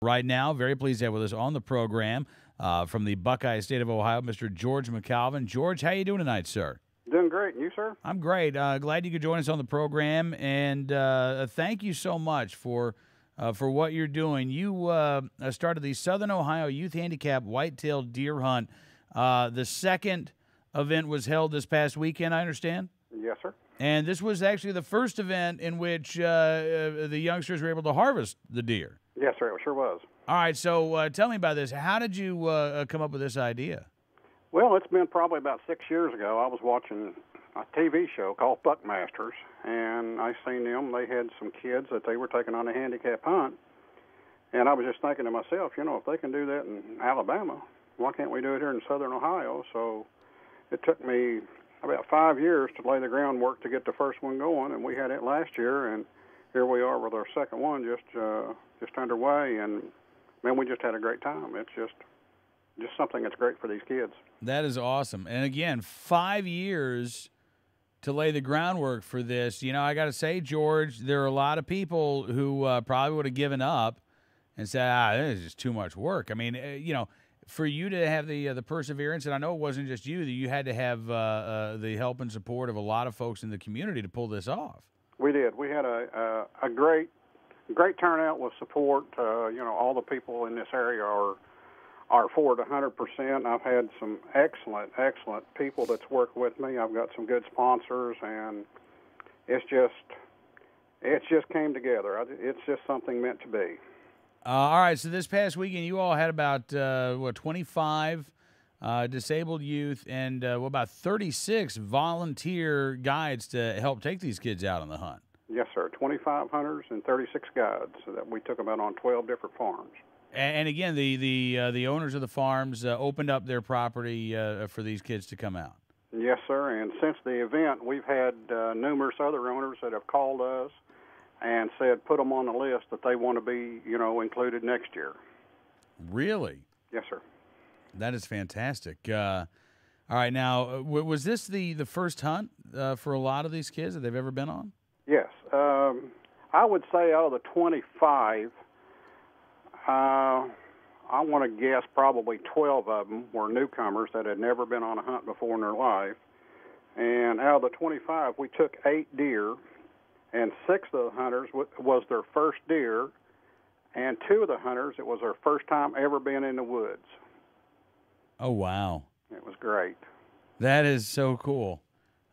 right now. Very pleased to have with us on the program from the Buckeye State of Ohio, Mr. George McAlvin. George, how you doing tonight, sir? Doing great. And you, sir? I'm great. Glad you could join us on the program, and thank you so much for what you're doing. You started the Southern Ohio Youth Handicapped Whitetail Deer Hunt. The second event was held this past weekend, I understand? Yes, sir. And this was actually the first event in which the youngsters were able to harvest the deer. Yes, sir. It sure was. All right, so tell me about this. How did you come up with this idea? Well, it's been probably about 6 years ago. I was watching a TV show called Buckmasters, and I seen them. They had some kids that they were taking on a handicap hunt, and I was just thinking to myself, if they can do that in Alabama, why can't we do it here in Southern Ohio? So it took me about 5 years to lay the groundwork to get the first one going, and we had it last year, and here we are with our second one just underway, and man, we just had a great time. It's just something that's great for these kids. That is awesome. And again, 5 years to lay the groundwork for this. I got to say, George, there are a lot of people who probably would have given up and said, this is just too much work. I mean, for you to have the perseverance, and I know it wasn't just you, that you had to have the help and support of a lot of folks in the community to pull this off. We did. We had a great turnout with support. All the people in this area are for it 100%. I've had some excellent people that's worked with me. I've got some good sponsors, and it's just came together. It's just something meant to be. All right, so this past weekend you all had about 25 disabled youth and about 36 volunteer guides to help take these kids out on the hunt. Yes, sir. 25 hunters and 36 guides that we took them out on 12 different farms. And again, the owners of the farms opened up their property for these kids to come out. Yes, sir. And since the event, we've had numerous other owners that have called us and said put them on the list that they want to be, included next year. Really? Yes, sir. That is fantastic. All right, now, was this the first hunt for a lot of these kids that they've ever been on? Yes. I would say out of the 25, I want to guess probably 12 of them were newcomers that had never been on a hunt before in their life. And out of the 25, we took 8 deer, and 6 of the hunters was their first deer, and 2 of the hunters, it was their first time ever being in the woods. Oh, wow. It was great. That is so cool.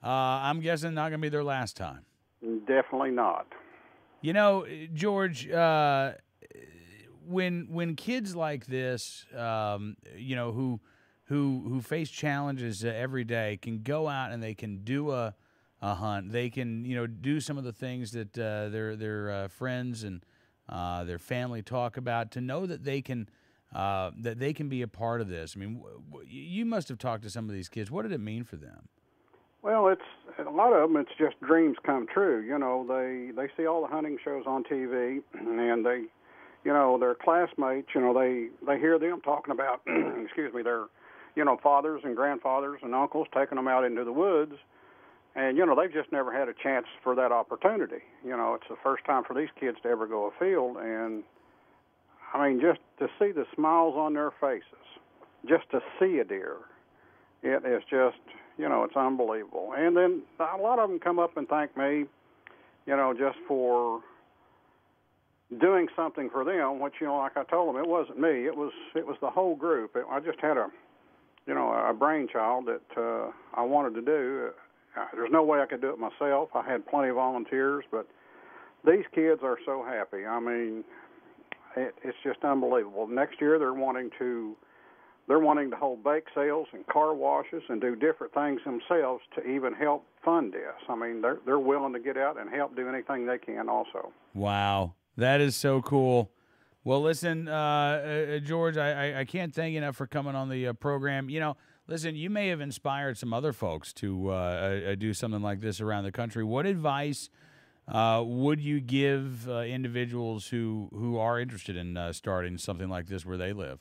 I'm guessing not going to be their last time. Definitely not. George, when kids like this, who face challenges every day, can go out and they can do a hunt, they can do some of the things that their friends and their family talk about, to know that they can be a part of this. I mean, you must have talked to some of these kids. What did it mean for them? Well, it's a lot of them. It's just dreams come true. They see all the hunting shows on TV, and they, their classmates. They hear them talking about, their, fathers and grandfathers and uncles taking them out into the woods, and they've just never had a chance for that opportunity. It's the first time for these kids to ever go afield, and I mean, just to see the smiles on their faces, just to see a deer, it is just. It's unbelievable. And then a lot of them come up and thank me, just for doing something for them, which, like I told them, it wasn't me. It was the whole group. I just had a brainchild that I wanted to do. There's no way I could do it myself. I had plenty of volunteers, but these kids are so happy. I mean, it's just unbelievable. Next year they're wanting to hold bake sales and car washes and do different things themselves to even help fund this. I mean, they're willing to get out and help do anything they can also. Wow, that is so cool. Well, listen, George, I can't thank you enough for coming on the program. Listen, you may have inspired some other folks to do something like this around the country. What advice would you give individuals who are interested in starting something like this where they live?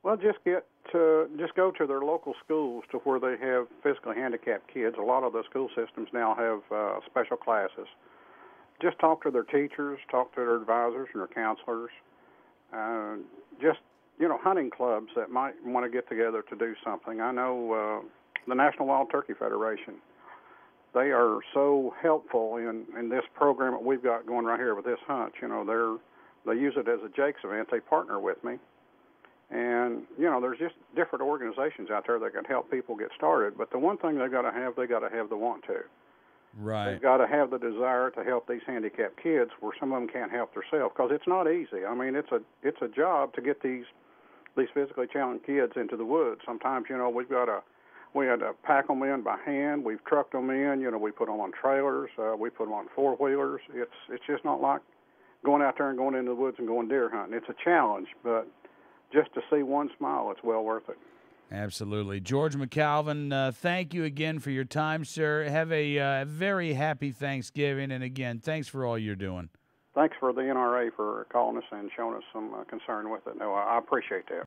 Well, just go to their local schools to where they have physically handicapped kids. A lot of the school systems now have special classes. Just talk to their teachers, talk to their advisors and their counselors. hunting clubs that might want to get together to do something. I know the National Wild Turkey Federation. They are so helpful in this program that we've got going right here with this hunt. You know, they use it as a Jake's event. They partner with me. And, you know, there's just different organizations out there that can help people get started. But the one thing they got to have the want to. Right. They've got to have the desire to help these handicapped kids where some of them can't help themselves, because it's not easy. I mean, it's a job to get these physically challenged kids into the woods. Sometimes, you know, we had to pack them in by hand. We've trucked them in. You know, we put them on trailers. We put them on four-wheelers. It's just not like going out there and going into the woods and going deer hunting. It's a challenge, but just to see one smile, it's well worth it. Absolutely. George McAlvin, thank you again for your time, sir. Have a very happy Thanksgiving, and again, thanks for all you're doing. Thanks for the NRA for calling us and showing us some concern with it. No, I appreciate that.